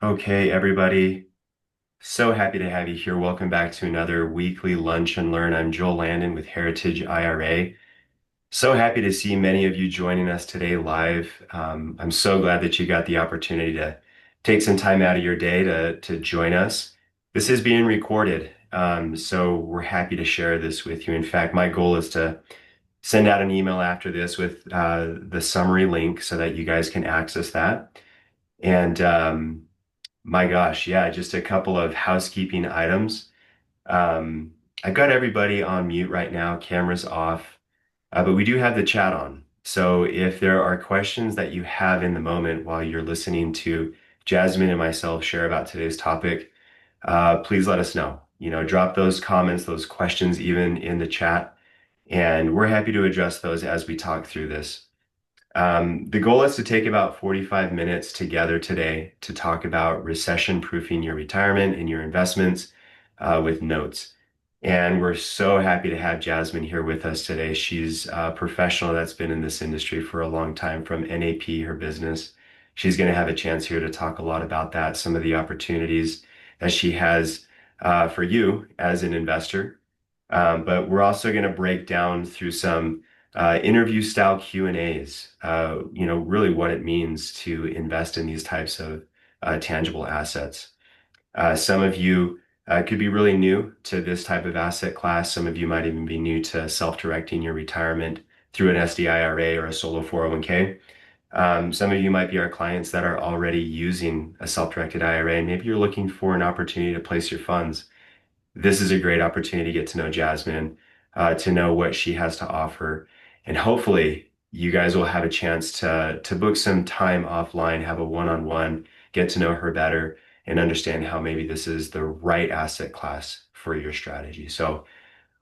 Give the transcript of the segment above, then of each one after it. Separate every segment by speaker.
Speaker 1: Okay, everybody. So happy to have you here. Welcome back to another weekly Lunch and Learn. I'm Joel Landon with Heritage IRA. So happy to see many of you joining us today live. I'm so glad that you got the opportunity to take some time out of your day to join us. This is being recorded, so we're happy to share this with you. In fact, my goal is to send out an email after this with the summary link so that you guys can access that. And my gosh, yeah, just a couple of housekeeping items. Um, I've got everybody on mute right now, cameras off, but we do have the chat on. So if there are questions that you have in the moment while you're listening to Jasmine and myself share about today's topic, please let us know. Drop those comments, those questions even in the chat, and we're happy to address those as we talk through this. The goal is to take about 45 minutes together today to talk about recession proofing your retirement and your investments with notes. And we're so happy to have Jasmine here with us today. She's a professional that's been in this industry for a long time from NAP, her business. She's going to have a chance here to talk a lot about that, some of the opportunities that she has for you as an investor. But we're also going to break down through some interview style Q&As, really what it means to invest in these types of tangible assets. Some of you could be really new to this type of asset class. Some of you might even be new to self-directing your retirement through an SDI IRA or a solo 401k. Some of you might be our clients that are already using a self-directed IRA, and maybe you're looking for an opportunity to place your funds. This is a great opportunity to get to know Jasmine, to know what she has to offer, and hopefully you guys will have a chance to book some time offline, have a one-on-one, get to know her better, and understand how maybe this is the right asset class for your strategy. So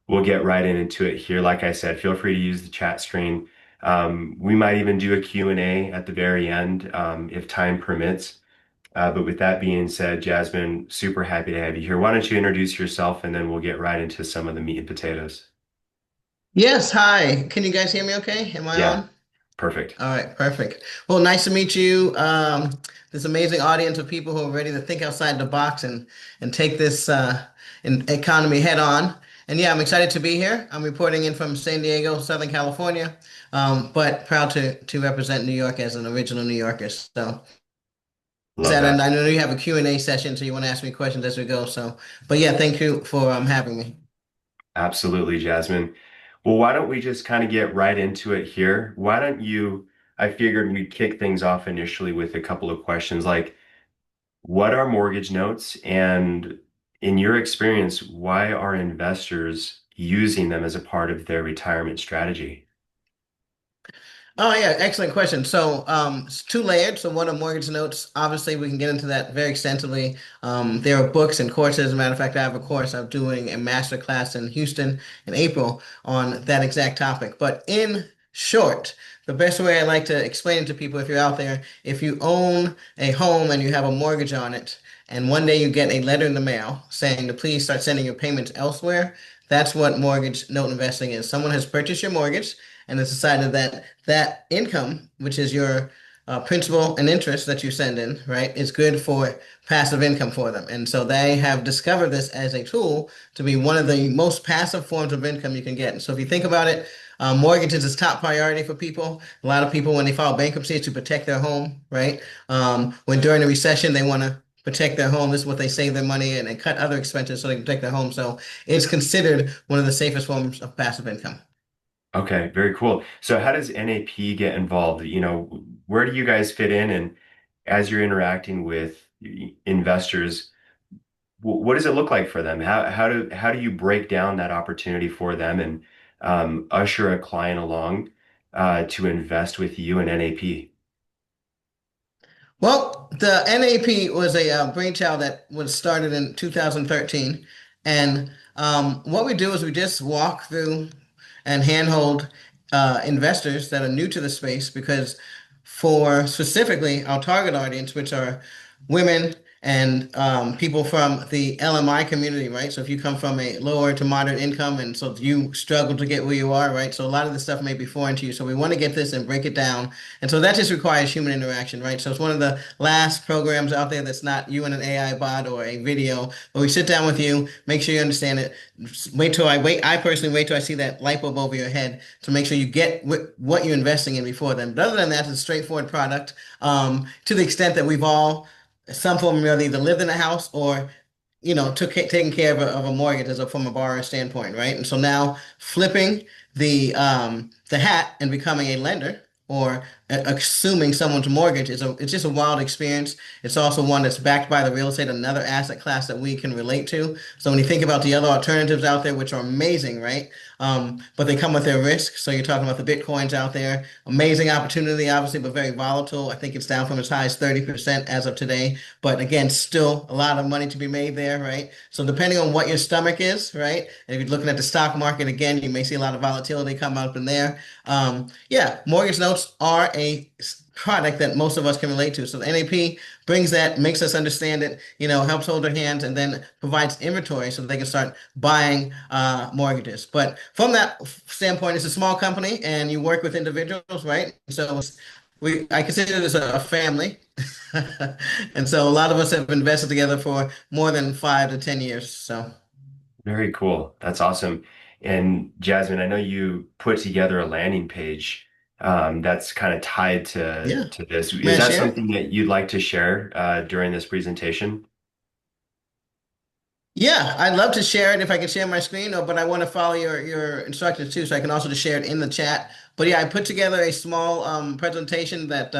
Speaker 1: we'll get right into it here. Like I said, feel free to use the chat screen. We might even do a Q&A at the very end, if time permits. But with that being said, Jasmine, super happy to have you here. Why don't you introduce yourself and then we'll get right into some of the meat and potatoes.
Speaker 2: Yes, hi. Can you guys hear me okay? Am I
Speaker 1: Yeah,
Speaker 2: on?
Speaker 1: perfect.
Speaker 2: All right, perfect. Well, nice to meet you. This amazing audience of people who are ready to think outside the box and take this economy head on. And yeah, I'm excited to be here. I'm reporting in from San Diego, Southern California, but proud to represent New York as an original New Yorker. So,
Speaker 1: Love
Speaker 2: and
Speaker 1: that.
Speaker 2: I know you have a Q&A session, so you want to ask me questions as we go. So, but yeah, thank you for having me.
Speaker 1: Absolutely, Jasmine. Well, why don't we just kind of get right into it here? Why don't you, I figured we'd kick things off initially with a couple of questions like, what are mortgage notes? And in your experience, why are investors using them as a part of their retirement strategy?
Speaker 2: Oh yeah, excellent question. So it's two layered. So one of mortgage notes, obviously we can get into that very extensively. There are books and courses. As a matter of fact, I have a course I'm doing a master class in Houston in April on that exact topic. But in short, the best way I like to explain it to people, if you're out there, if you own a home and you have a mortgage on it, and one day you get a letter in the mail saying to please start sending your payments elsewhere, that's what mortgage note investing is. Someone has purchased your mortgage and it's decided that that income, which is your principal and interest that you send in, right, is good for passive income for them. And so they have discovered this as a tool to be one of the most passive forms of income you can get. And so if you think about it, mortgages is top priority for people. A lot of people, when they file bankruptcy, it's to protect their home, right? When during a recession, they want to protect their home. This is what they save their money and cut other expenses so they can protect their home. So it's considered one of the safest forms of passive income.
Speaker 1: Okay, very cool. So how does NAP get involved? Where do you guys fit in? And as you're interacting with investors, what does it look like for them? How do you break down that opportunity for them and usher a client along to invest with you in NAP?
Speaker 2: Well, the NAP was a brainchild that was started in 2013. And what we do is we just walk through and handhold investors that are new to the space because for specifically our target audience, which are women and people from the LMI community, right? So if you come from a lower to moderate income and so you struggle to get where you are, right? So a lot of this stuff may be foreign to you. So we want to get this and break it down. And so that just requires human interaction, right? So it's one of the last programs out there that's not you and an AI bot or a video, but we sit down with you, make sure you understand it. I personally wait till I see that light bulb over your head to make sure you get what you're investing in before then. But other than that, it's a straightforward product. To the extent that we've all some form or other either lived in a house or taking care of a mortgage as a from a borrower standpoint, right? And so now flipping the hat and becoming a lender or assuming someone's mortgage it's just a wild experience. It's also one that's backed by the real estate, another asset class that we can relate to. So when you think about the other alternatives out there, which are amazing, right? But they come with their risk. So you're talking about the Bitcoins out there, amazing opportunity, obviously, but very volatile. I think it's down from as high as 30% as of today. But again, still a lot of money to be made there, right? So depending on what your stomach is, right? And if you're looking at the stock market again, you may see a lot of volatility come up in there. Yeah, mortgage notes are a product that most of us can relate to. So the NAP brings that, makes us understand it, helps hold their hands, and then provides inventory so that they can start buying mortgages. But from that standpoint, it's a small company, and you work with individuals, right? So I consider this a family. And so a lot of us have invested together for more than 5 to 10 years. So
Speaker 1: Very cool. That's awesome. And Jasmine, I know you put together a landing page that's kind of tied to
Speaker 2: yeah,
Speaker 1: this.
Speaker 2: may
Speaker 1: Is
Speaker 2: I
Speaker 1: that
Speaker 2: share?
Speaker 1: something that you'd like to share during this presentation?
Speaker 2: Yeah, I'd love to share it if I can share my screen, but I want to follow your instructions too, so I can also just share it in the chat. But yeah, I put together a small presentation that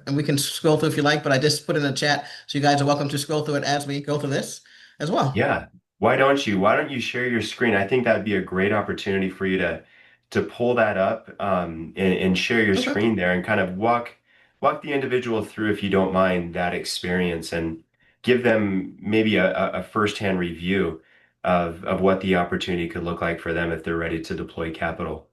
Speaker 2: and we can scroll through if you like, but I just put in the chat, so you guys are welcome to scroll through it as we go through this as well.
Speaker 1: Yeah. Why don't you share your screen? I think that'd be a great opportunity for you to pull that up and share your
Speaker 2: Okay.
Speaker 1: screen there and kind of walk the individual through, if you don't mind, that experience and give them maybe a firsthand review of what the opportunity could look like for them if they're ready to deploy capital.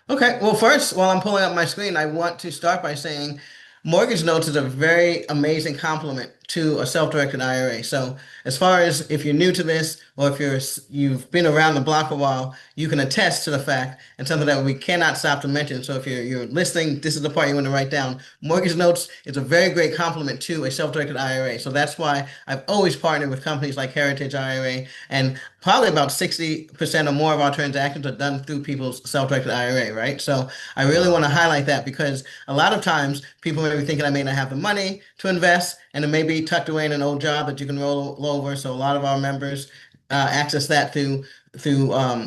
Speaker 2: Okay, well, first, while I'm pulling up my screen, I want to start by saying mortgage notes is a very amazing complement to a self-directed IRA. So, as far as if you're new to this or if you've been around the block a while, you can attest to the fact and something that we cannot stop to mention. So, if you're listening, this is the part you want to write down. Mortgage notes is a very great complement to a self-directed IRA. So that's why I've always partnered with companies like Heritage IRA, and probably about 60% or more of our transactions are done through people's self-directed IRA, right? So I really want
Speaker 1: Wow.
Speaker 2: to highlight that because a lot of times people may be thinking I may not have the money to invest and it may be tucked away in an old job that you can roll over. So a lot of our members access that through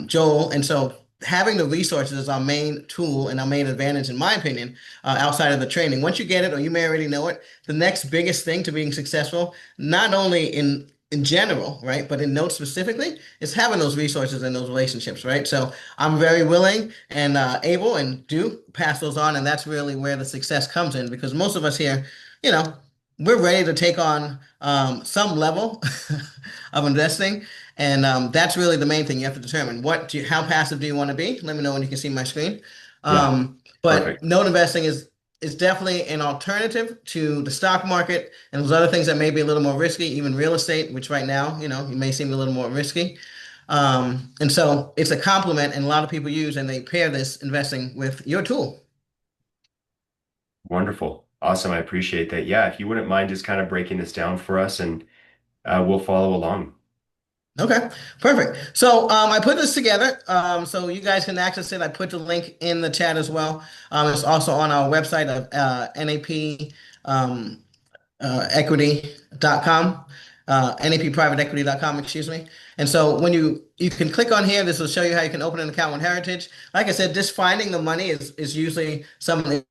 Speaker 2: Joel. And so having the resources is our main tool and our main advantage, in my opinion, outside of the training. Once you get it, or you may already know it, the next biggest thing to being successful, not only in general, right, but in notes specifically, is having those resources and those relationships, right? So I'm very willing and able and do pass those on, and that's really where the success comes in because most of us here, you know, we're ready to take on some level of investing. And that's really the main thing. You have to determine how passive do you want to be? Let me know when you can see my screen.
Speaker 1: Yeah.
Speaker 2: But
Speaker 1: Perfect.
Speaker 2: note investing is definitely an alternative to the stock market and those other things that may be a little more risky, even real estate, which right now, you may seem a little more risky. And so it's a complement, and a lot of people use and they pair this investing with your tool.
Speaker 1: Wonderful. Awesome. I appreciate that. Yeah, if you wouldn't mind just kind of breaking this down for us and we'll follow along.
Speaker 2: Okay, perfect. So I put this together so you guys can access it. I put the link in the chat as well. It's also on our website of NAP equity.com, napprivateequity.com, excuse me. And so when you can click on here, this will show you how you can open an account with Heritage. Like I said, just finding the money is usually something.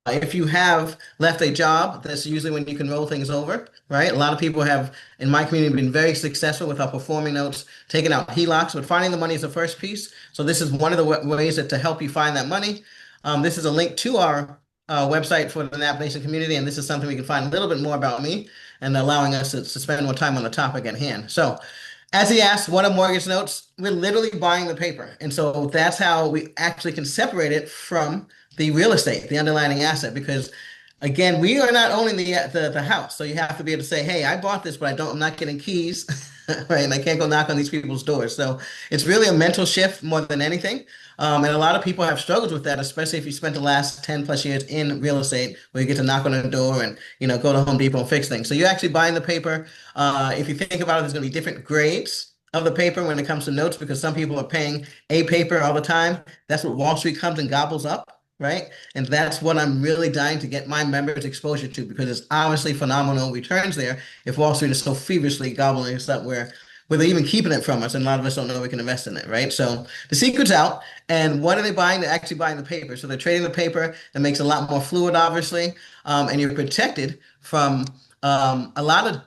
Speaker 2: If you have left a job, that's usually when you can roll things over, right? A lot of people have, in my community, been very successful with our performing notes, taking out HELOCs, but finding the money is the first piece. So this is one of the ways that to help you find that money. This is a link to our website for the Nap Nation community, and this is something we can find a little bit more about me and allowing us to spend more time on the topic at hand. So as he asked, what are mortgage notes? We're literally buying the paper. And so that's how we actually can separate it from the real estate, the underlying asset, because Again, we are not owning the house, so you have to be able to say, "Hey, I bought this, but I'm not getting keys, right? And I can't go knock on these people's doors." So it's really a mental shift more than anything. And a lot of people have struggled with that, especially if you spent the last 10 plus years in real estate, where you get to knock on a door and go to Home Depot and fix things. So you're actually buying the paper. If you think about it, there's going to be different grades of the paper when it comes to notes because some people are paying a paper all the time. That's what Wall Street comes and gobbles up. Right. And that's what I'm really dying to get my members exposure to because it's obviously phenomenal returns there if Wall Street is so feverishly gobbling us up where they're even keeping it from us and a lot of us don't know we can invest in it, right? So the secret's out. And what are they buying? They're actually buying the paper. So they're trading the paper that makes it a lot more fluid, obviously. And you're protected from a lot of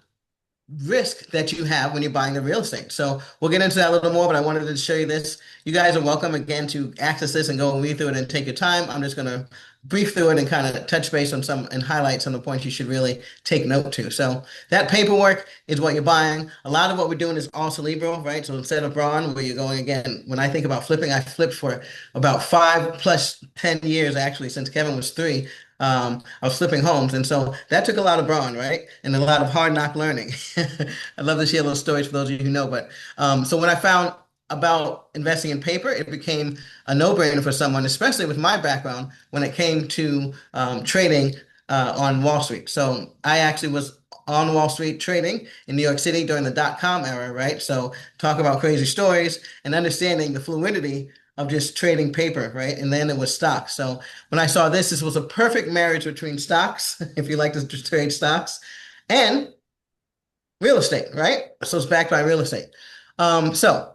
Speaker 2: risk that you have when you're buying the real estate. So we'll get into that a little more, but I wanted to show you this. You guys are welcome again to access this and go and read through it and take your time. I'm just going to brief through it and kind of touch base on some and highlight some of the points you should really take note to. So that paperwork is what you're buying. A lot of what we're doing is all cerebral, right? So instead of brawn, where you're going again, when I think about flipping, I flipped for about 5 plus 10 years actually, since Kevin was 3. I was flipping homes. And so that took a lot of brawn, right? And a lot of hard knock learning. I'd love to share those stories for those of you who know. But so when I found about investing in paper, it became a no-brainer for someone, especially with my background, when it came to trading on Wall Street. So I actually was on Wall Street trading in New York City during the dot-com era, right? So talk about crazy stories and understanding the fluidity of just trading paper, right? And then it was stocks. So when I saw this, this was a perfect marriage between stocks, if you like to just trade stocks, and real estate, right? So it's backed by real estate. So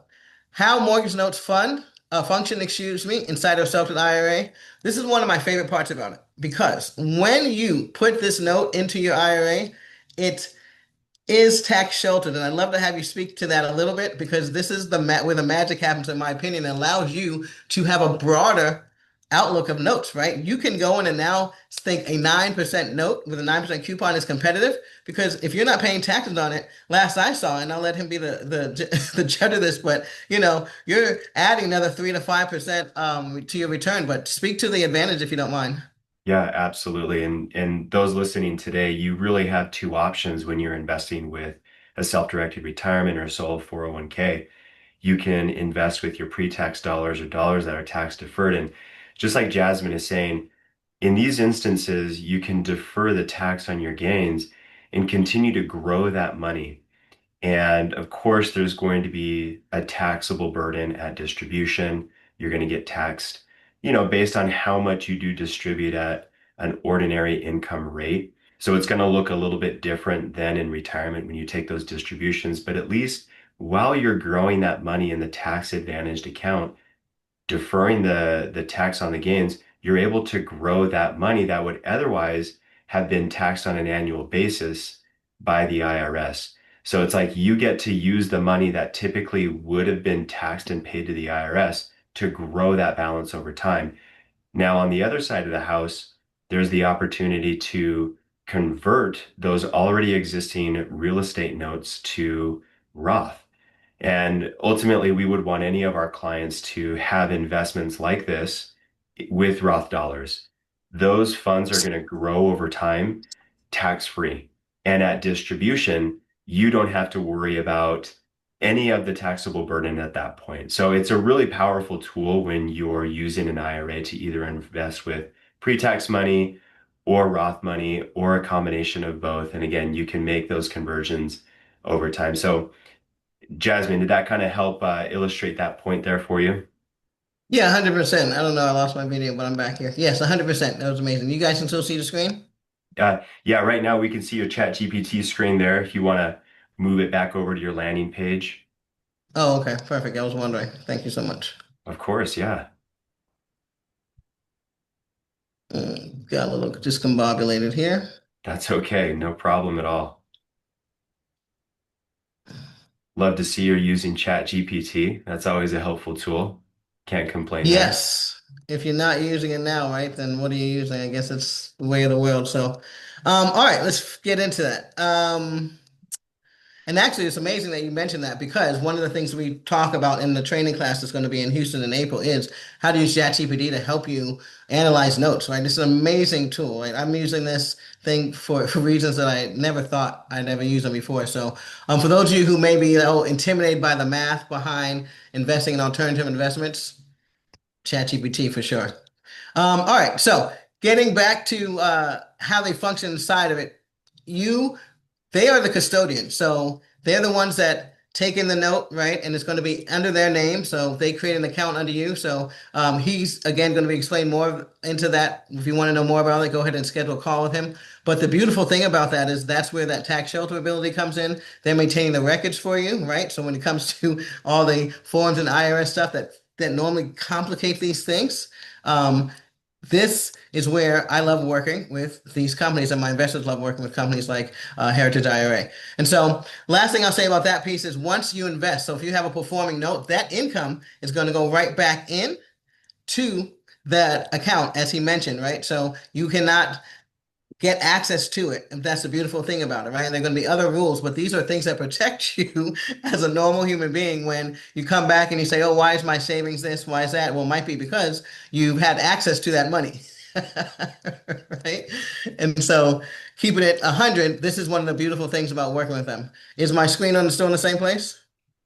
Speaker 2: how mortgage notes function, excuse me, inside of self-directed IRA. This is one of my favorite parts about it because when you put this note into your IRA, it is tax sheltered. And I'd love to have you speak to that a little bit because this is where the magic happens, in my opinion, and allows you to have a broader outlook of notes, right? You can go in and now think a 9% note with a 9% coupon is competitive because if you're not paying taxes on it, last I saw, and I'll let him be the judge of this, but you're adding another 3 to 5% to your return. But speak to the advantage if you don't mind.
Speaker 1: Yeah, absolutely. And those listening today, you really have two options when you're investing with a self-directed retirement or a solo 401k. You can invest with your pre-tax dollars or dollars that are tax deferred. And just like Jasmine is saying, in these instances, you can defer the tax on your gains and continue to grow that money. And of course, there's going to be a taxable burden at distribution. You're going to get taxed, based on how much you do distribute at an ordinary income rate. So it's going to look a little bit different than in retirement when you take those distributions. But at least while you're growing that money in the tax advantaged account, deferring the tax on the gains, you're able to grow that money that would otherwise have been taxed on an annual basis by the IRS. So it's like you get to use the money that typically would have been taxed and paid to the IRS to grow that balance over time. Now, on the other side of the house, there's the opportunity to convert those already existing real estate notes to Roth. And ultimately, we would want any of our clients to have investments like this with Roth dollars. Those funds are going to grow over time, tax free. And at distribution, you don't have to worry about any of the taxable burden at that point. So it's a really powerful tool when you're using an IRA to either invest with pre-tax money or Roth money or a combination of both. And again, you can make those conversions over time. So Jasmine, did that kind of help illustrate that point there for you?
Speaker 2: Yeah, 100%. I don't know. I lost my video, but I'm back here. Yes, 100%. That was amazing. You guys can still see the screen?
Speaker 1: Yeah, right now we can see your Chat GPT screen there. If you want to move it back over to your landing page.
Speaker 2: Oh, okay. Perfect. I was wondering. Thank you so much.
Speaker 1: Of course, yeah.
Speaker 2: Got a little discombobulated here.
Speaker 1: That's okay. No problem at all. Love to see you're using Chat GPT. That's always a helpful tool. Can't complain there.
Speaker 2: Yes. If you're not using it now, right, then what are you using? I guess it's the way of the world. So, all right, let's get into that. And actually, it's amazing that you mentioned that because one of the things we talk about in the training class that's going to be in Houston in April is how to use ChatGPT to help you analyze notes, right? This is an amazing tool, right? I'm using this thing for reasons that I never thought I'd ever used them before. So, for those of you who may be, intimidated by the math behind investing in alternative investments, ChatGPT for sure. All right, so getting back to how they function inside of it, you they are the custodian. So they're the ones that take in the note, right? And it's going to be under their name. So they create an account under you. So he's again going to be explaining more into that. If you want to know more about it, go ahead and schedule a call with him. But the beautiful thing about that is that's where that tax shelter ability comes in. They're maintaining the records for you, right? So when it comes to all the forms and IRS stuff that normally complicate these things, um, this is where I love working with these companies, and my investors love working with companies like Heritage IRA. And so, last thing I'll say about that piece is once you invest, so if you have a performing note, that income is going to go right back in to that account, as he mentioned, right? So you cannot get access to it. And that's the beautiful thing about it, right? And there are going to be other rules, but these are things that protect you as a normal human being when you come back and you say, oh, why is my savings this? Why is that? Well, it might be because you've had access to that money. Right? And so keeping it 100, this is one of the beautiful things about working with them. Is my screen still in the same place?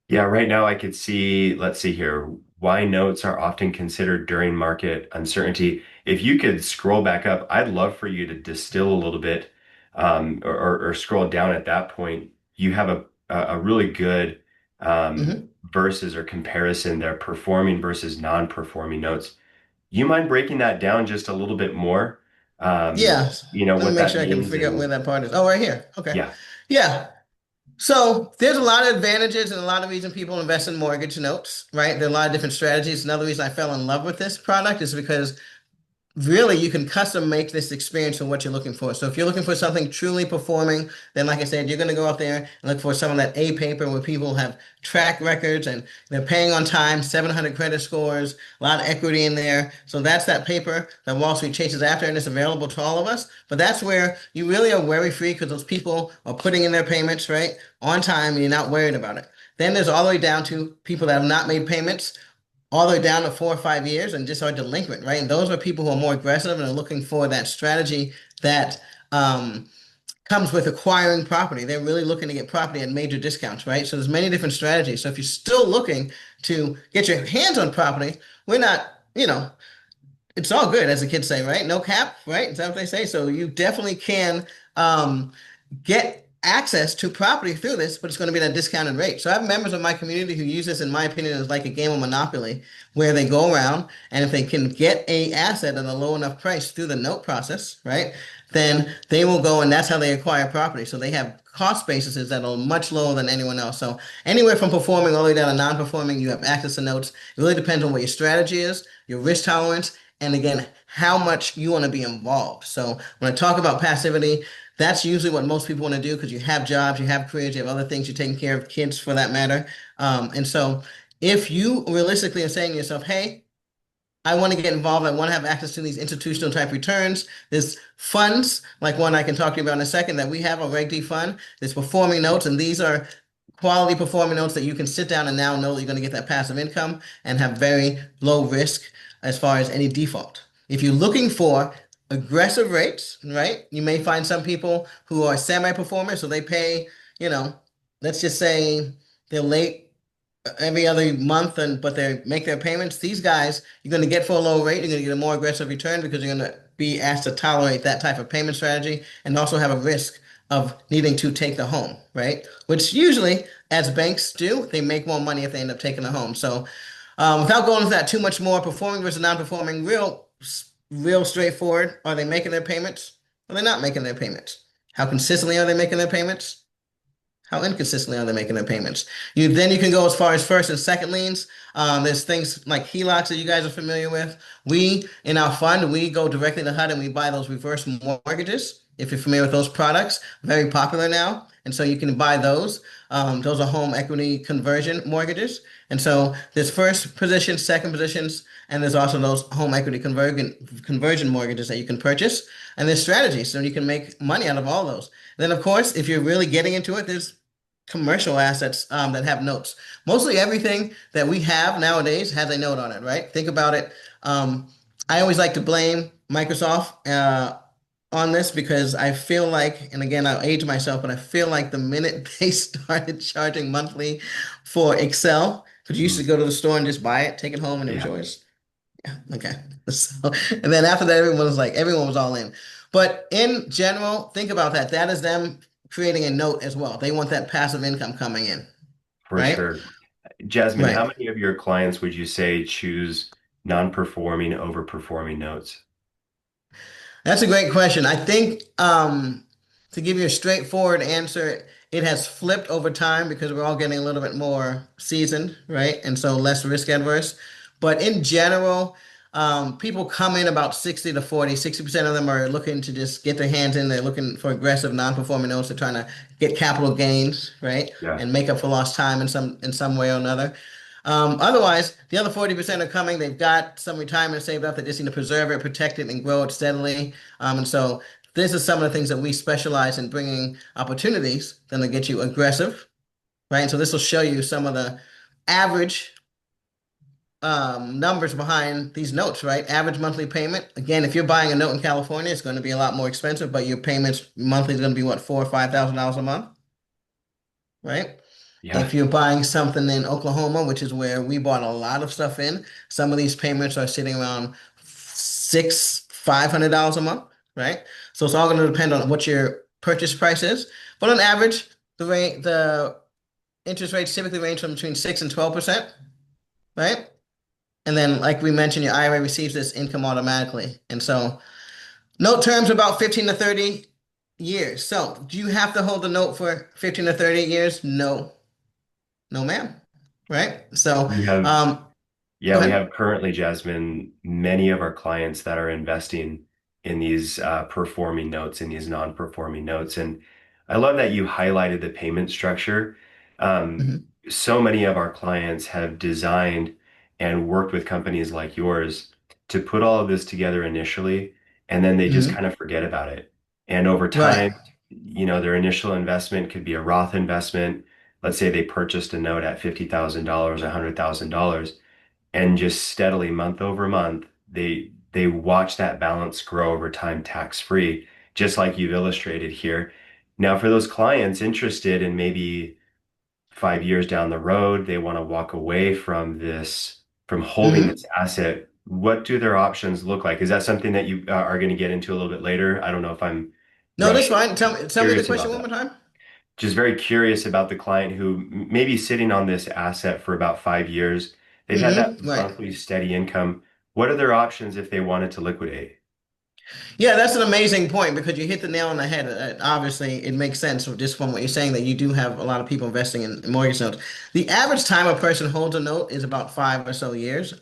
Speaker 1: Yeah, right now I could see, let's see here, why notes are often considered during market uncertainty. If you could scroll back up, I'd love for you to distill a little bit, or scroll down at that point. You have a really good
Speaker 2: Hmm.
Speaker 1: versus or comparison there, performing versus non-performing notes. You mind breaking that down just a little bit more?
Speaker 2: Yeah. Let me
Speaker 1: What
Speaker 2: make
Speaker 1: that
Speaker 2: sure I can
Speaker 1: means
Speaker 2: figure out where
Speaker 1: and
Speaker 2: that part is. Oh, right here. Okay.
Speaker 1: yeah.
Speaker 2: Yeah. So there's a lot of advantages and a lot of reason people invest in mortgage notes, right? There are a lot of different strategies. Another reason I fell in love with this product is because really you can custom make this experience for what you're looking for. So if you're looking for something truly performing, then like I said, you're going to go out there and look for some of that A paper where people have track records and they're paying on time, 700 credit scores, a lot of equity in there. So that's that paper that Wall Street chases after, and it's available to all of us. But that's where you really are worry free because those people are putting in their payments, right, on time, and you're not worried about it. Then there's all the way down to people that have not made payments all the way down to 4 or 5 years and just are delinquent, right? And those are people who are more aggressive and are looking for that strategy that comes with acquiring property. They're really looking to get property at major discounts, right? So there's many different strategies. So if you're still looking to get your hands on property, we're not, it's all good, as the kids say, right? No cap, right? Is that what they say? So you definitely can um, get access to property through this, but it's going to be at a discounted rate. So I have members of my community who use this, in my opinion, as like a game of Monopoly, where they go around and if they can get a asset at a low enough price through the note process, right, then they will go and that's how they acquire property. So they have cost bases that are much lower than anyone else. So anywhere from performing all the way down to non-performing, you have access to notes. It really depends on what your strategy is, your risk tolerance, and again, how much you want to be involved. So when I talk about passivity, that's usually what most people want to do because you have jobs, you have careers, you have other things, you're taking care of kids for that matter. And so if you realistically are saying to yourself, hey, I want to get involved. I want to have access to these institutional type returns. There's funds, like one I can talk to you about in a second, that we have a Reg D fund. There's performing notes, and these are quality performing notes that you can sit down and now know that you're going to get that passive income and have very low risk as far as any default. If you're looking for aggressive rates, right, you may find some people who are semi-performers, so they pay, you know, let's just say they're late every other month and but they make their payments. These guys you're going to get for a low rate. You're going to get a more aggressive return because you're going to be asked to tolerate that type of payment strategy and also have a risk of needing to take the home, right? Which usually, as banks do, they make more money if they end up taking the home. So, without going into that too much more, performing versus non-performing, real straightforward. Are they making their payments? Are they not making their payments? How consistently are they making their payments? How inconsistently are they making their payments? You can go as far as first and second liens. There's things like HELOCs that you guys are familiar with. We in our fund we go directly to HUD and we buy those reverse mortgages. If you're familiar with those products, very popular now, and so you can buy those. Those are home equity conversion mortgages, and so there's first position, second positions, and there's also those home equity conversion mortgages that you can purchase. And there's strategies, so you can make money out of all those. And then, of course, if you're really getting into it, there's commercial assets that have notes. Mostly everything that we have nowadays has a note on it, right? Think about it. Um, I always like to blame Microsoft on this because I feel like, and again, I'll age myself, but I feel like the minute they started charging monthly for Excel, because you used to
Speaker 1: Mhm.
Speaker 2: go to the store and just buy it, take it home, and it was
Speaker 1: Yeah,
Speaker 2: yours. Yeah, okay. So, and then after that, everyone was all in. But in general, think about that. That is them creating a note as well. They want that passive income coming in,
Speaker 1: for
Speaker 2: right?
Speaker 1: sure. Jasmine, how
Speaker 2: Right.
Speaker 1: many of your clients would you say choose non-performing over performing notes?
Speaker 2: That's a great question. I think to give you a straightforward answer, it has flipped over time because we're all getting a little bit more seasoned, right? And so less risk adverse. But in general, people come in about 60 to 40. 60% of them are looking to just get their hands in. They're looking for aggressive non-performing notes. They're trying to get capital gains, right?
Speaker 1: Yeah.
Speaker 2: And make up for lost time in some way or another. Otherwise, the other 40% are coming. They've got some retirement saved up. They just need to preserve it, protect it, and grow it steadily. And so this is some of the things that we specialize in bringing opportunities then to get you aggressive, right? And so this will show you some of the average numbers behind these notes, right? Average monthly payment. Again, if you're buying a note in California, it's going to be a lot more expensive, but your payments monthly is going to be what, $4,000 or $5,000 a month, right?
Speaker 1: Yeah.
Speaker 2: If you're buying something in Oklahoma, which is where we bought a lot of stuff in, some of these payments are sitting around $500 a month, right? So it's all going to depend on what your purchase price is. But on average, the interest rates typically range from between 6 and 12%, right? And then, like we mentioned, your IRA receives this income automatically. And so note terms are about 15 to 30 years. So do you have to hold the note for 15 to 30 years? No. No, ma'am. Right? So,
Speaker 1: We have Yeah,
Speaker 2: go
Speaker 1: we
Speaker 2: ahead.
Speaker 1: have currently, Jasmine, many of our clients that are investing in these performing notes, in these non-performing notes. And I love that you highlighted the payment structure. Um,
Speaker 2: Hmm.
Speaker 1: so many of our clients have designed and worked with companies like yours to put all of this together initially, and then they just
Speaker 2: Hmm.
Speaker 1: kind of forget about it. And over
Speaker 2: Right.
Speaker 1: time, their initial investment could be a Roth investment. Let's say they purchased a note at $50,000, $100,000, and just steadily month over month they watch that balance grow over time tax free, just like you've illustrated here. Now for those clients interested in maybe 5 years down the road, they want to walk away from holding
Speaker 2: Hmm.
Speaker 1: this asset. What do their options look like? Is that something that you are going to get into a little bit later? I don't know if I'm
Speaker 2: No, that's
Speaker 1: rushing.
Speaker 2: fine. Tell me the
Speaker 1: Curious
Speaker 2: question
Speaker 1: about
Speaker 2: one more
Speaker 1: that.
Speaker 2: time.
Speaker 1: Just very curious about the client who may be sitting on this asset for about 5 years. They've had that
Speaker 2: Right.
Speaker 1: monthly steady income. What are their options if they wanted to liquidate?
Speaker 2: Yeah, that's an amazing point because you hit the nail on the head. Obviously, it makes sense just from what you're saying that you do have a lot of people investing in mortgage notes. The average time a person holds a note is about 5 or so years.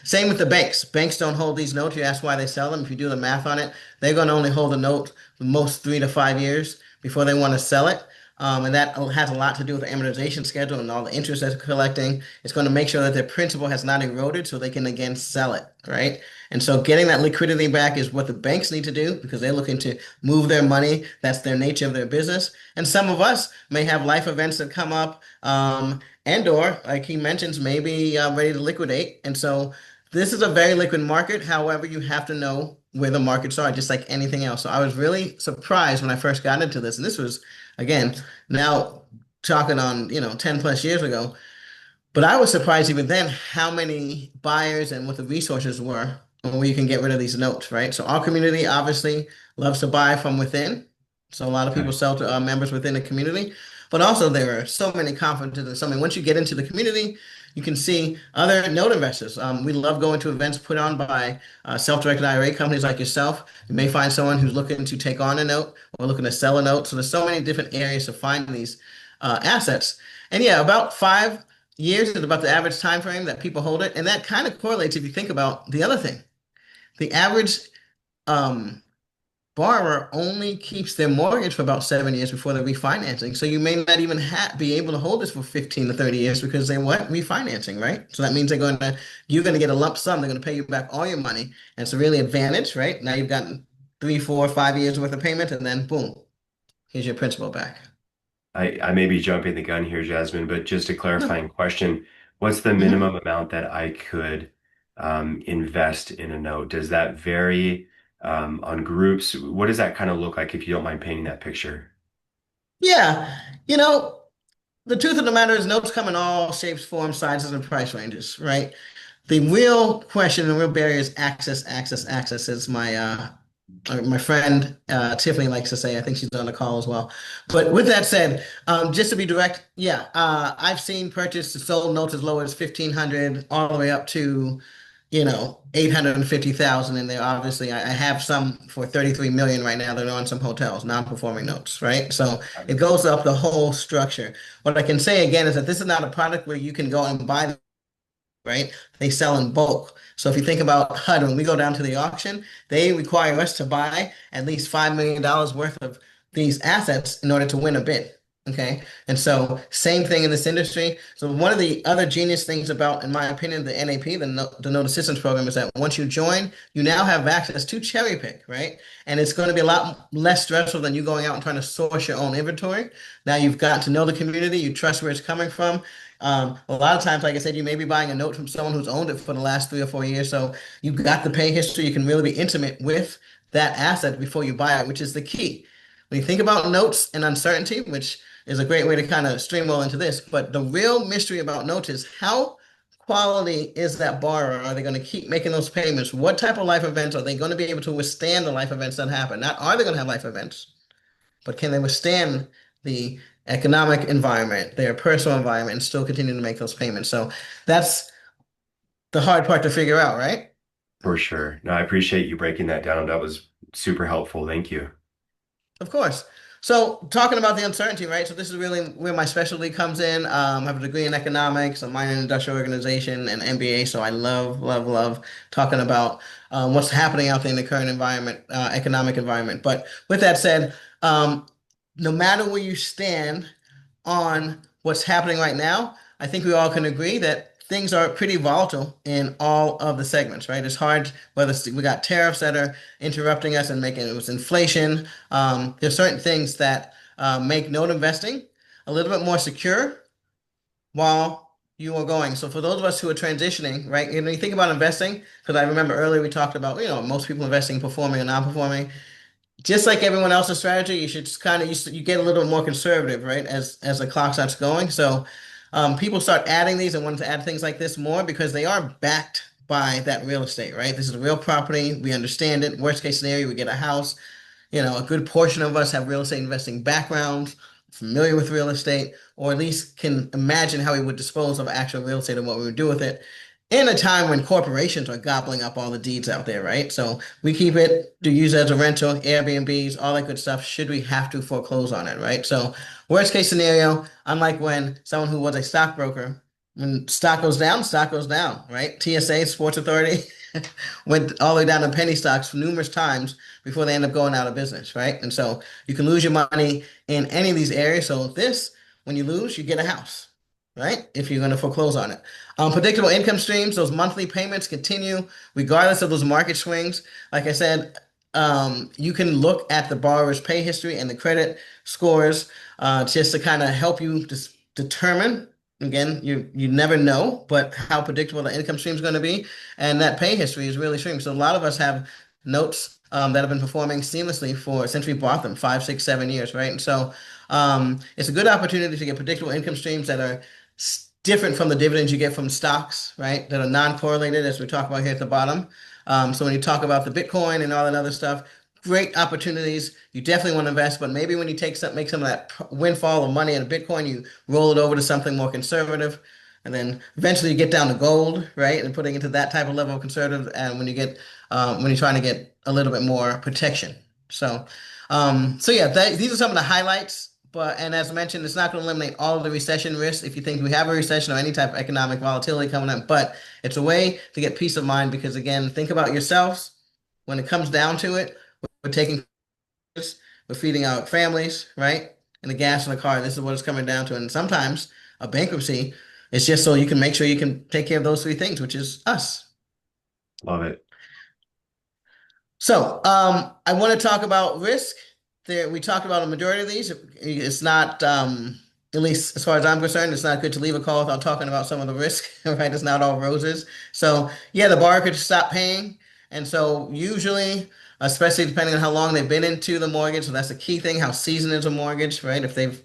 Speaker 2: Same with the banks. Banks don't hold these notes. You ask why they sell them. If you do the math on it, they're going to only hold a note the most 3 to 5 years before they want to sell it. And that has a lot to do with the amortization schedule and all the interest that's collecting. It's going to make sure that their principal has not eroded so they can again sell it, right? And so getting that liquidity back is what the banks need to do because they're looking to move their money. That's their nature of their business. And some of us may have life events that come up, and or like he mentions, maybe ready to liquidate. And so this is a very liquid market. However, you have to know where the markets are, just like anything else. So I was really surprised when I first got into this. And this was, again, now talking on, 10 plus years ago. But I was surprised even then how many buyers and what the resources were and where you can get rid of these notes, right? So our community obviously loves to buy from within. So a lot of people
Speaker 1: Okay.
Speaker 2: sell to members within the community, but also there are so many conferences and so many. Once you get into the community, you can see other note investors. We love going to events put on by self-directed IRA companies like yourself. You may find someone who's looking to take on a note or looking to sell a note. So there's so many different areas to find these assets. And yeah, about 5 years is about the average time frame that people hold it. And that kind of correlates if you think about the other thing. The average um, borrower only keeps their mortgage for about 7 years before they're refinancing. So you may not even be able to hold this for 15 to 30 years because they what? Refinancing, right? So that means you're going to get a lump sum. They're going to pay you back all your money. And it's a really advantage, right? Now you've gotten 3, 4, 5 years worth of payment, and then boom, here's your principal back.
Speaker 1: I may be jumping the gun here, Jasmine, but just a
Speaker 2: No.
Speaker 1: clarifying question. What's the
Speaker 2: Mhm.
Speaker 1: minimum amount that I could invest in a note? Does that vary on groups? What does that kind of look like if you don't mind painting that picture?
Speaker 2: Yeah. You know, the truth of the matter is notes come in all shapes, forms, sizes, and price ranges, right? The real question, the real barrier is access, access, access. Is my friend Tiffany likes to say. I think she's on the call as well. But with that said, just to be direct, yeah, I've seen purchased and sold notes as low as 1,500 all the way up to 850,000 in there. Obviously, I have some for 33 million right now that are on some hotels, non-performing notes, right? So it goes up the whole structure. What I can say again is that this is not a product where you can go and buy, right? They sell in bulk. So if you think about HUD, when we go down to the auction, they require us to buy at least $5 million worth of these assets in order to win a bid. Okay. And so same thing in this industry. So one of the other genius things about, in my opinion, the NAP, the Note Assistance Program, is that once you join, you now have access to cherry pick, right? And it's going to be a lot less stressful than you going out and trying to source your own inventory. Now you've got to know the community, you trust where it's coming from. A lot of times, like I said, you may be buying a note from someone who's owned it for the last 3 or 4 years. So you've got the pay history. You can really be intimate with that asset before you buy it, which is the key. When you think about notes and uncertainty, which is a great way to kind of streamroll into this, but the real mystery about notes is how quality is that borrower? Are they going to keep making those payments? What type of life events are they going to be able to withstand the life events that happen? Not are they going to have life events, but can they withstand the economic environment, their personal environment, and still continue to make those payments? So that's the hard part to figure out, right?
Speaker 1: For sure. No, I appreciate you breaking that down. That was super helpful. Thank you.
Speaker 2: Of course. So talking about the uncertainty, right? So this is really where my specialty comes in. I have a degree in economics, a minor in industrial organization, and MBA. So I love, love, love talking about what's happening out there in the current environment, economic environment. But with that said, um, no matter where you stand on what's happening right now, I think we all can agree that things are pretty volatile in all of the segments, right? It's hard whether we got tariffs that are interrupting us and making it was inflation. There's certain things that make note investing a little bit more secure while you are going. So for those of us who are transitioning, right, you think about investing, because I remember earlier we talked about, most people investing performing or non-performing just like everyone else's strategy, you should just kind of you get a little more conservative, right? As the clock starts going. So people start adding these and want to add things like this more because they are backed by that real estate, right? This is a real property. We understand it. Worst case scenario, we get a house. A good portion of us have real estate investing backgrounds, familiar with real estate, or at least can imagine how we would dispose of actual real estate and what we would do with it in a time when corporations are gobbling up all the deeds out there, right? So we keep it to use as a rental, Airbnbs, all that good stuff, should we have to foreclose on it, right? So worst case scenario, unlike when someone who was a stockbroker, when stock goes down, right? TSA, Sports Authority, went all the way down to penny stocks numerous times before they end up going out of business, right? And so you can lose your money in any of these areas. So this, when you lose, you get a house, right? If you're going to foreclose on it. Predictable income streams, those monthly payments continue regardless of those market swings. Like I said, you can look at the borrower's pay history and the credit scores just to kind of help you determine. Again, you never know, but how predictable the income stream is going to be, and that pay history is really streaming. So a lot of us have notes that have been performing seamlessly for since we bought them 5, 6, 7 years, right? And so it's a good opportunity to get predictable income streams that are different from the dividends you get from stocks, right? That are non-correlated, as we talk about here at the bottom. So when you talk about the Bitcoin and all that other stuff, great opportunities. You definitely want to invest, but maybe when you make some of that windfall of money in a Bitcoin, you roll it over to something more conservative. And then eventually you get down to gold, right? And putting into that type of level of conservative. And when you're trying to get a little bit more protection. So yeah, these are some of the highlights. And as mentioned, it's not going to eliminate all of the recession risks if you think we have a recession or any type of economic volatility coming up. But it's a way to get peace of mind because again, think about yourselves. When it comes down to it, we're taking this, we're feeding our families, right? And the gas in the car. This is what it's coming down to. And sometimes a bankruptcy is just so you can make sure you can take care of those three things, which is us.
Speaker 1: Love it.
Speaker 2: So I want to talk about risk, there, we talked about a majority of these. It's not, at least as far as I'm concerned, it's not good to leave a call without talking about some of the risk, right? It's not all roses. So yeah, the borrower could stop paying. And so usually, especially depending on how long they've been into the mortgage, so that's the key thing, how seasoned is a mortgage, right? If they've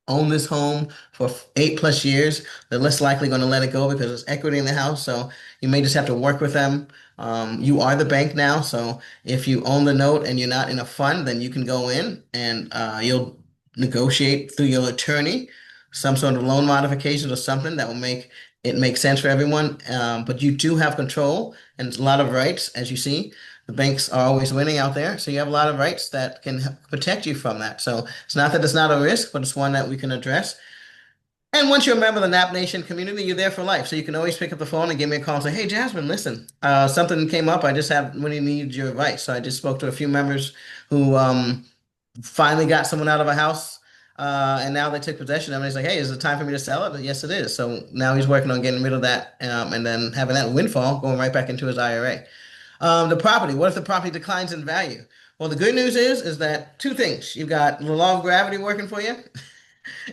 Speaker 2: own this home for 8+ years, they're less likely going to let it go because there's equity in the house. So you may just have to work with them. You are the bank now, so if you own the note and you're not in a fund, then you can go in and you'll negotiate through your attorney some sort of loan modifications or something that will make it make sense for everyone. But you do have control and a lot of rights, as you see. The banks are always winning out there, so you have a lot of rights that can protect you from that. So it's not that it's not a risk, but it's one that we can address. And once you're a member of the Nap Nation community, you're there for life. So you can always pick up the phone and give me a call and say, "Hey, Jasmine, listen, something came up. I just have really need your advice." So I just spoke to a few members who finally got someone out of a house, and now they took possession of it. And he's like, "Hey, is it time for me to sell it?" Yes, it is. So now he's working on getting rid of that, and then having that windfall going right back into his IRA. The property. What if the property declines in value? Well, the good news is that two things. You've got the law of gravity working for you.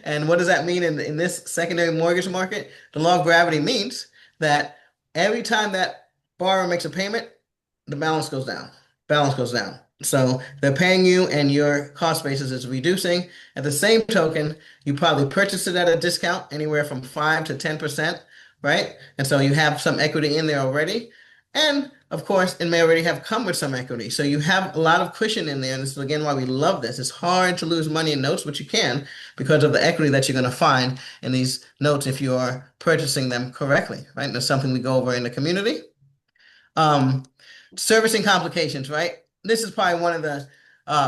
Speaker 2: And what does that mean in this secondary mortgage market? The law of gravity means that every time that borrower makes a payment, the balance goes down. Balance goes down. So they're paying you and your cost basis is reducing. At the same token, you probably purchased it at a discount, anywhere from 5 to 10%, right? And so you have some equity in there already. And of course, it may already have come with some equity. So you have a lot of cushion in there. And this is again why we love this. It's hard to lose money in notes, but you can because of the equity that you're going to find in these notes if you are purchasing them correctly, right? And that's something we go over in the community. Um, Servicing complications, right? This is probably one of the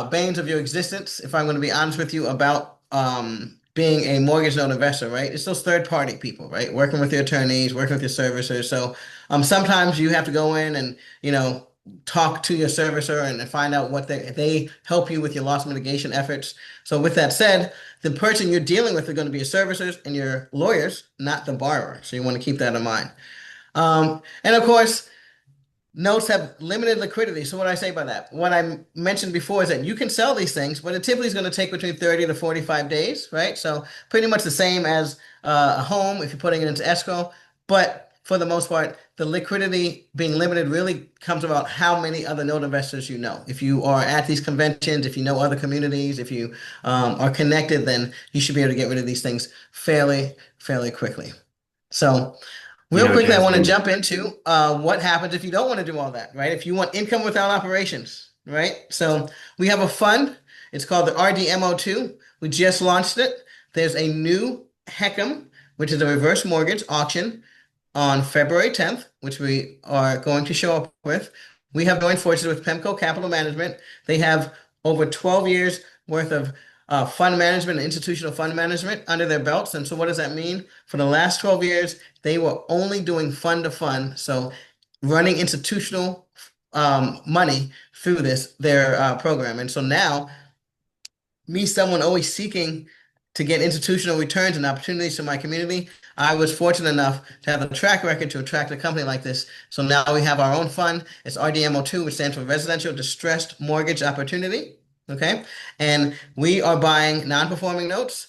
Speaker 2: banes of your existence, if I'm going to be honest with you about being a mortgage note investor, right? It's those third party people, right? Working with your attorneys, working with your servicers. So sometimes you have to go in and, talk to your servicer and find out what they help you with your loss mitigation efforts. So with that said, the person you're dealing with are going to be your servicers and your lawyers, not the borrower. So you want to keep that in mind. And of course, notes have limited liquidity. So what do I say by that? What I mentioned before is that you can sell these things, but it typically is going to take between 30 to 45 days, right? So pretty much the same as a home if you're putting it into escrow. But for the most part, the liquidity being limited really comes about how many other note investors you know. If you are at these conventions, if you know other communities, if you are connected, then you should be able to get rid of these things fairly quickly. So
Speaker 1: You
Speaker 2: real
Speaker 1: know,
Speaker 2: quickly, I want to
Speaker 1: Jasmine,
Speaker 2: jump into what happens if you don't want to do all that, right? If you want income without operations, right? So we have a fund. It's called the RDMO2. We just launched it. There's a new HECM, which is a reverse mortgage auction on February 10th, which we are going to show up with. We have joined forces with PEMCO Capital Management. They have over 12 years worth of fund management and institutional fund management under their belts. And so what does that mean? For the last 12 years, they were only doing fund to fund, so running institutional money through their program. And so now, me, someone always seeking to get institutional returns and opportunities to my community, I was fortunate enough to have a track record to attract a company like this. So now we have our own fund. It's RDMO2, which stands for Residential Distressed Mortgage Opportunity. Okay. And we are buying non-performing notes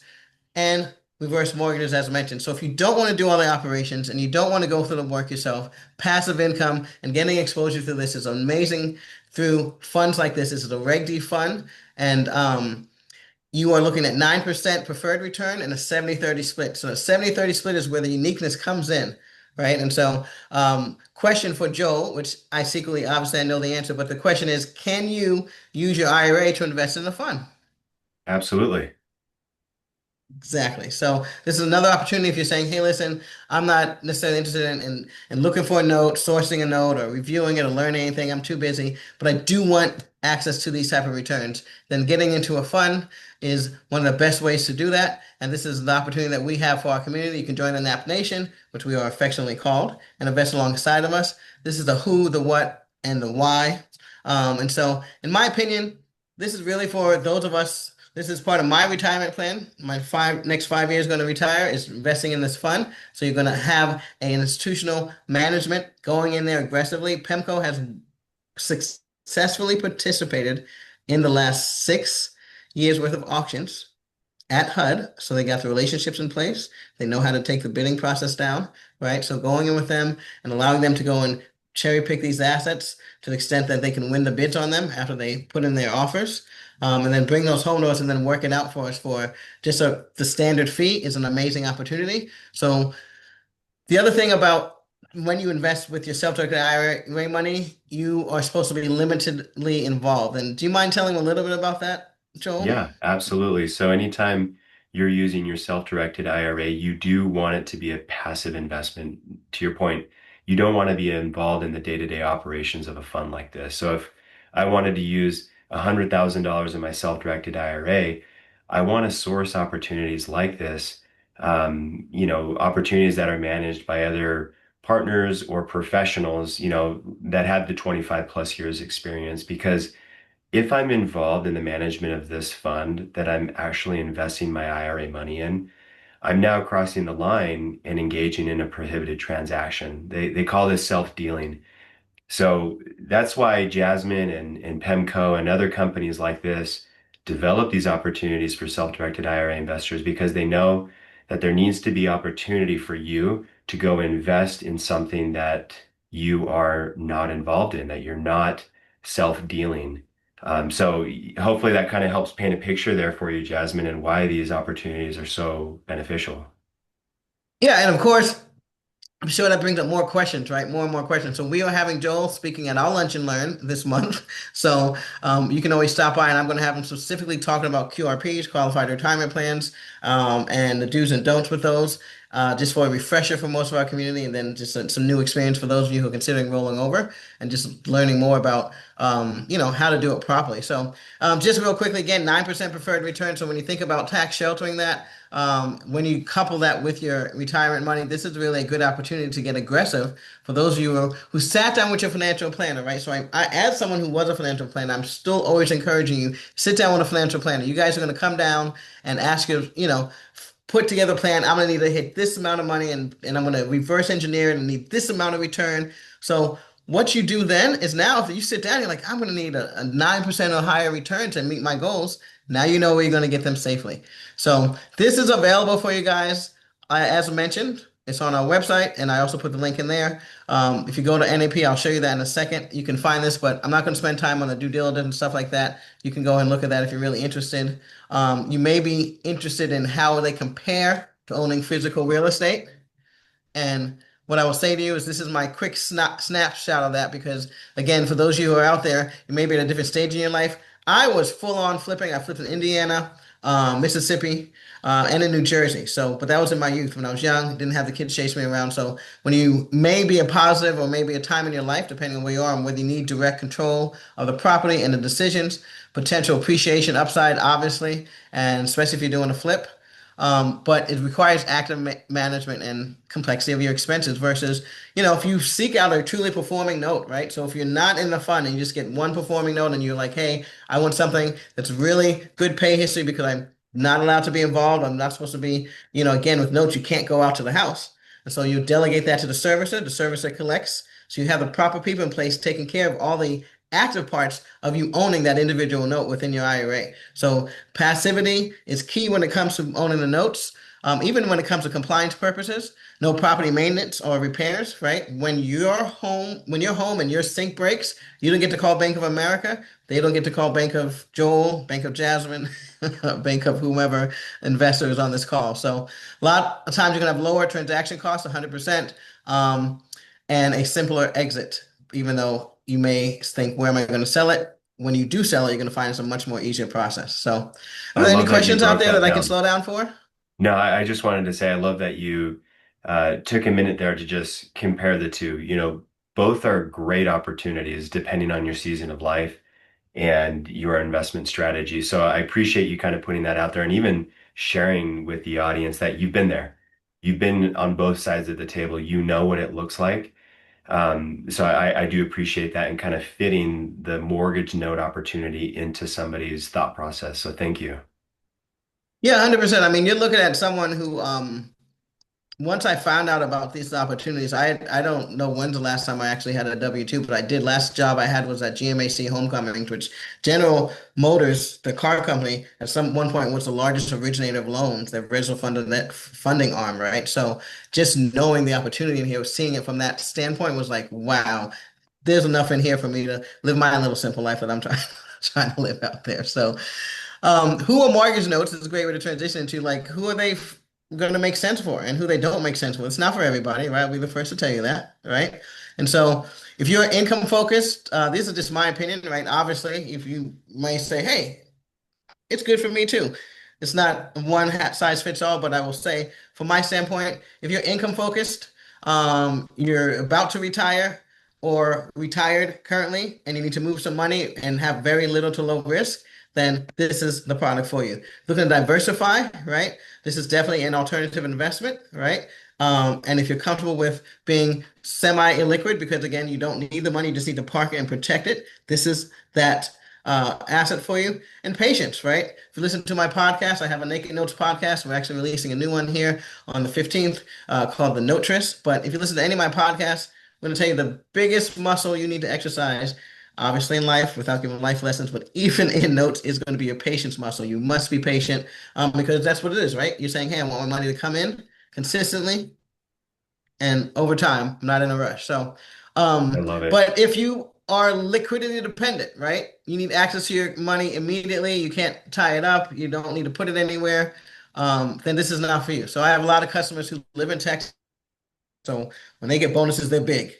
Speaker 2: and reverse mortgages, as mentioned. So if you don't want to do all the operations and you don't want to go through the work yourself, passive income and getting exposure to this is amazing through funds like this. This is a Reg D fund, and you are looking at 9% preferred return and a 70-30 split. So a 70-30 split is where the uniqueness comes in, right? And so, question for Joel, which I secretly, obviously, I know the answer, but the question is, can you use your IRA to invest in a fund?
Speaker 1: absolutely.
Speaker 2: Exactly. So this is another opportunity if you're saying, hey, listen, I'm not necessarily interested in looking for a note, sourcing a note, or reviewing it or learning anything. I'm too busy, but I do want access to these type of returns. Then getting into a fund is one of the best ways to do that. And this is the opportunity that we have for our community. You can join the NAP Nation, which we are affectionately called, and invest alongside of us. This is the who, the what, and the why. And so, in my opinion, this is really for those of us. This is part of my retirement plan. My next 5 years going to retire is investing in this fund. So you're going to have an institutional management going in there aggressively. PEMCO has successfully participated in the last 6 years worth of auctions at HUD. So they got the relationships in place. They know how to take the bidding process down, right? So going in with them and allowing them to go and cherry pick these assets to the extent that they can win the bids on them after they put in their offers. And then bring those home to us and then work it out for us for the standard fee is an amazing opportunity. So the other thing about when you invest with your self-directed IRA money, you are supposed to be limitedly involved. And do you mind telling a little bit about that, Joel?
Speaker 1: Yeah, absolutely. So anytime you're using your self-directed IRA, you do want it to be a passive investment. To your point, you don't want to be involved in the day-to-day operations of a fund like this. So if I wanted to use $100,000 in my self-directed IRA, I want to source opportunities like this, opportunities that are managed by other partners or professionals, that have the 25 plus years experience because if I'm involved in the management of this fund that I'm actually investing my IRA money in, I'm now crossing the line and engaging in a prohibited transaction. They call this self-dealing. So that's why Jasmine and PEMCO and other companies like this develop these opportunities for self-directed IRA investors because they know that there needs to be opportunity for you to go invest in something that you are not involved in, that you're not self-dealing. So hopefully that kind of helps paint a picture there for you, Jasmine, and why these opportunities are so beneficial.
Speaker 2: Yeah, and of course, I'm sure that brings up more questions, right? More and more questions. So we are having Joel speaking at our Lunch and Learn this month. So you can always stop by, and I'm going to have him specifically talking about QRPs, qualified retirement plans, and the do's and don'ts with those, just for a refresher for most of our community, and then just some new experience for those of you who are considering rolling over and just learning more about, how to do it properly. So just real quickly, again, 9% preferred return. So when you think about tax sheltering that, when you couple that with your retirement money, this is really a good opportunity to get aggressive for those of you who sat down with your financial planner, right? So as someone who was a financial planner, I'm still always encouraging you, sit down with a financial planner. You guys are going to come down and ask you, put together a plan. I'm going to need to hit this amount of money and I'm going to reverse engineer it and need this amount of return. So what you do then is now if you sit down, you're like, I'm going to need a 9% or higher return to meet my goals. Now you know where you're going to get them safely. So this is available for you guys. As mentioned, it's on our website, and I also put the link in there. If you go to NAP, I'll show you that in a second. You can find this, but I'm not going to spend time on the due diligence and stuff like that. You can go and look at that if you're really interested. You may be interested in how they compare to owning physical real estate. And what I will say to you is this is my quick snapshot of that because, again, for those of you who are out there, you may be at a different stage in your life. I was full on flipping. I flipped in Indiana, Mississippi, and in New Jersey. So, but that was in my youth when I was young. Didn't have the kids chase me around. So, when you may be a positive or maybe a time in your life, depending on where you are and whether you need direct control of the property and the decisions, potential appreciation upside, obviously, and especially if you're doing a flip. But it requires active management and complexity of your expenses versus, if you seek out a truly performing note, right? So if you're not in the fund and you just get one performing note and you're like, hey, I want something that's really good pay history because I'm not allowed to be involved. I'm not supposed to be, again, with notes, you can't go out to the house. And so you delegate that to the servicer collects. So you have the proper people in place taking care of all the active parts of you owning that individual note within your IRA. So passivity is key when it comes to owning the notes. Even when it comes to compliance purposes, no property maintenance or repairs, right? When you're home and your sink breaks, you don't get to call Bank of America. They don't get to call Bank of Joel, Bank of Jasmine, Bank of whomever investor is on this call. So a lot of times you're gonna have lower transaction costs, 100%, and a simpler exit, even though you may think, where am I going to sell it? When you do sell it, you're going to find it's a much more easier process. So, are
Speaker 1: I
Speaker 2: there any
Speaker 1: love that you
Speaker 2: questions out
Speaker 1: broke
Speaker 2: there
Speaker 1: that
Speaker 2: that I can
Speaker 1: down.
Speaker 2: slow down for?
Speaker 1: No, I just wanted to say I love that you took a minute there to just compare the two. Both are great opportunities depending on your season of life and your investment strategy. So I appreciate you kind of putting that out there and even sharing with the audience that you've been there. You've been on both sides of the table. You know what it looks like. So I do appreciate that and kind of fitting the mortgage note opportunity into somebody's thought process. So thank you.
Speaker 2: Yeah, 100%. I mean, you're looking at someone who once I found out about these opportunities, I don't know when's the last time I actually had a W-2, but I did. Last job I had was at GMAC Homecoming, which General Motors, the car company, at some one point was the largest originator of loans, their original funding arm, right? So just knowing the opportunity in here, seeing it from that standpoint was like, wow, there's enough in here for me to live my little simple life that I'm trying trying to live out there. So who are mortgage notes is a great way to transition into like who are they going to make sense for and who they don't make sense for. It's not for everybody, right? I'll be the first to tell you that, right? And so if you're income focused, this is just my opinion, right? Obviously, if you may say, hey, it's good for me too. It's not one hat size fits all, but I will say, from my standpoint, if you're income focused, you're about to retire or retired currently, and you need to move some money and have very little to low risk, then this is the product for you. Looking to diversify, right? This is definitely an alternative investment, right? And if you're comfortable with being semi-illiquid, because again, you don't need the money, you just need to park it and protect it, this is that asset for you. And patience, right? If you listen to my podcast, I have a Naked Notes podcast. We're actually releasing a new one here on the 15th called The Notress. But if you listen to any of my podcasts, I'm going to tell you the biggest muscle you need to exercise, obviously in life, without giving life lessons, but even in notes, is going to be your patience muscle. You must be patient because that's what it is, right? You're saying, hey, I want my money to come in consistently and over time. I'm not in a rush. So,
Speaker 1: I love it.
Speaker 2: but if you are liquidity dependent, right? You need access to your money immediately. You can't tie it up. You don't need to put it anywhere. Then this is not for you. So I have a lot of customers who live in Texas. So when they get bonuses, they're big,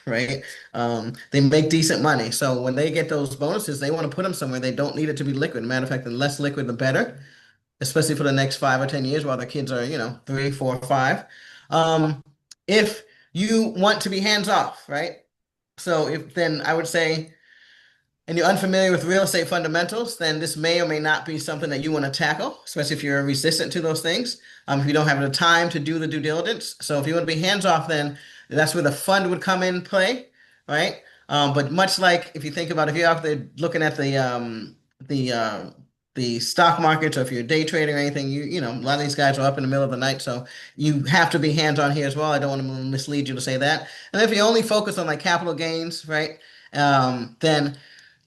Speaker 2: right? They make decent money. So when they get those bonuses, they want to put them somewhere. They don't need it to be liquid. Matter of fact, the less liquid, the better, especially for the next 5 or 10 years while the kids are, 3, 4, 5. If you want to be hands off, right? So if then I would say, and you're unfamiliar with real estate fundamentals, then this may or may not be something that you want to tackle, especially if you're resistant to those things. If you don't have the time to do the due diligence. So if you want to be hands off, then that's where the fund would come in play, right? But much like if you think about if you're out there looking at the the stock markets, or if you're day trading or anything, a lot of these guys are up in the middle of the night, so you have to be hands on here as well. I don't want to mislead you to say that. And if you only focus on like capital gains, right? Then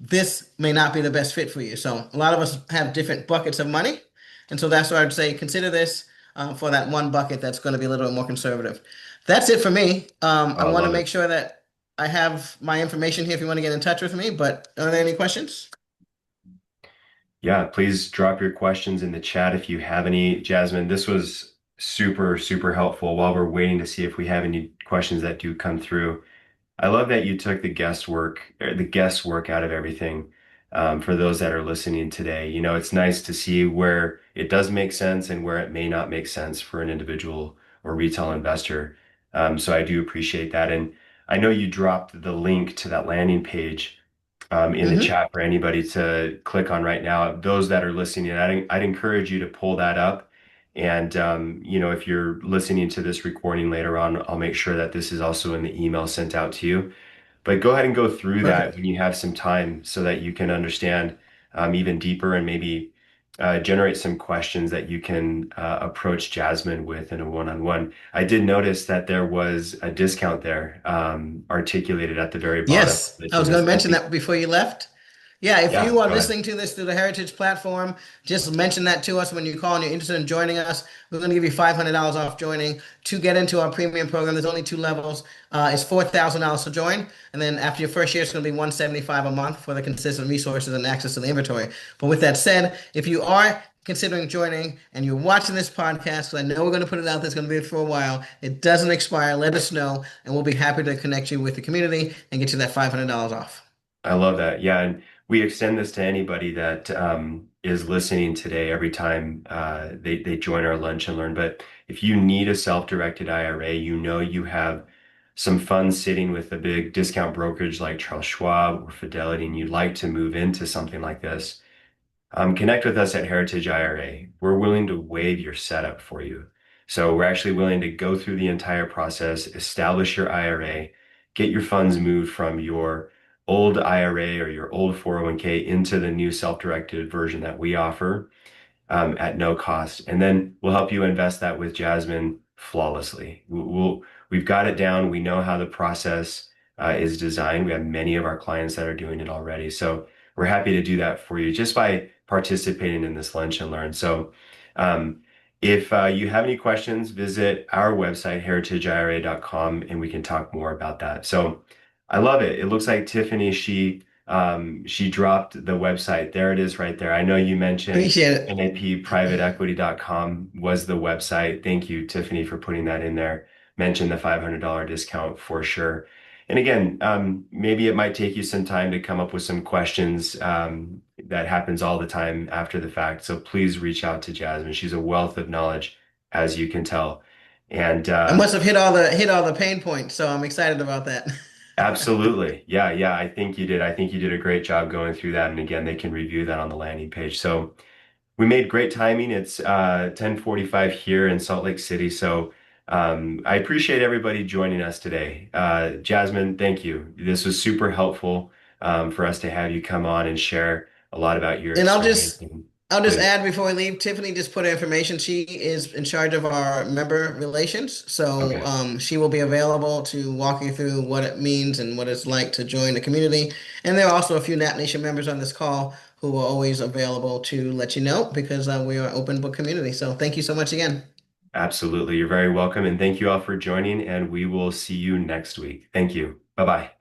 Speaker 2: this may not be the best fit for you. So a lot of us have different buckets of money. And so that's why I'd say consider this for that one bucket that's going to be a little bit more conservative. That's it for me.
Speaker 1: I
Speaker 2: I want to
Speaker 1: love
Speaker 2: make
Speaker 1: it.
Speaker 2: sure that I have my information here if you want to get in touch with me. But are there any questions?
Speaker 1: Yeah, please drop your questions in the chat if you have any. Jasmine, this was super, super helpful while we're waiting to see if we have any questions that do come through. I love that you took the guesswork out of everything. For those that are listening today, it's nice to see where it does make sense and where it may not make sense for an individual or retail investor. So I do appreciate that. And I know you dropped the link to that landing page in the
Speaker 2: Hmm.
Speaker 1: chat for anybody to click on right now. Those that are listening, I'd encourage you to pull that up. And, if you're listening to this recording later on, I'll make sure that this is also in the email sent out to you. But go ahead and go through that
Speaker 2: Perfect.
Speaker 1: when you have some time so that you can understand even deeper and maybe generate some questions that you can approach Jasmine with in a one-on-one. I did notice that there was a discount there articulated at the very bottom of
Speaker 2: Yes,
Speaker 1: the
Speaker 2: I was going to
Speaker 1: business. I
Speaker 2: mention
Speaker 1: think,
Speaker 2: that before you left. Yeah, if
Speaker 1: yeah,
Speaker 2: you are
Speaker 1: go ahead.
Speaker 2: listening to this through the Heritage platform, just mention that to us when you call and you're interested in joining us. We're going to give you $500 off joining to get into our premium program. There's only two levels. It's $4,000 to join, and then after your first year, it's going to be $175 a month for the consistent resources and access to the inventory. But with that said, if you are considering joining and you're watching this podcast, because I know we're going to put it out there, it's going to be for a while. It doesn't expire. Let us know, and we'll be happy to connect you with the community and get you that $500 off.
Speaker 1: I love that. Yeah, and we extend this to anybody that is listening today every time they join our Lunch and Learn. But if you need a self-directed IRA, you have some funds sitting with a big discount brokerage like Charles Schwab or Fidelity, and you'd like to move into something like this. Connect with us at Heritage IRA. We're willing to waive your setup for you. So we're actually willing to go through the entire process, establish your IRA, get your funds moved from your old IRA or your old 401k into the new self-directed version that we offer at no cost. And then we'll help you invest that with Jasmine flawlessly. We've got it down. We know how the process is designed. We have many of our clients that are doing it already. So we're happy to do that for you just by participating in this lunch and learn. So um, if you have any questions, visit our website, heritageira.com, and we can talk more about that. So I love it. It looks like Tiffany, she dropped the website. There it is right there. I know you mentioned
Speaker 2: Appreciate it.
Speaker 1: napprivateequity.com was the website. Thank you, Tiffany, for putting that in there. Mention the $500 discount for sure. And again, maybe it might take you some time to come up with some questions. That happens all the time after the fact. So please reach out to Jasmine. She's a wealth of knowledge, as you can tell. And
Speaker 2: I must have hit all the pain points, so I'm excited about that.
Speaker 1: absolutely. Yeah, yeah, I think you did. I think you did a great job going through that. And again, they can review that on the landing page. So we made great timing. It's 10:45 here in Salt Lake City. So I appreciate everybody joining us today. Jasmine, thank you. This was super helpful for us to have you come on and share a lot about your
Speaker 2: And
Speaker 1: experience.
Speaker 2: I'll just
Speaker 1: Please.
Speaker 2: add before we leave, Tiffany just put her information. She is in charge of our member relations. So
Speaker 1: Okay.
Speaker 2: she will be available to walk you through what it means and what it's like to join the community. And there are also a few Nat Nation members on this call who are always available to let you know because we are an open book community. So thank you so much again.
Speaker 1: Absolutely. You're very welcome. And thank you all for joining. And we will see you next week. Thank you. Bye bye.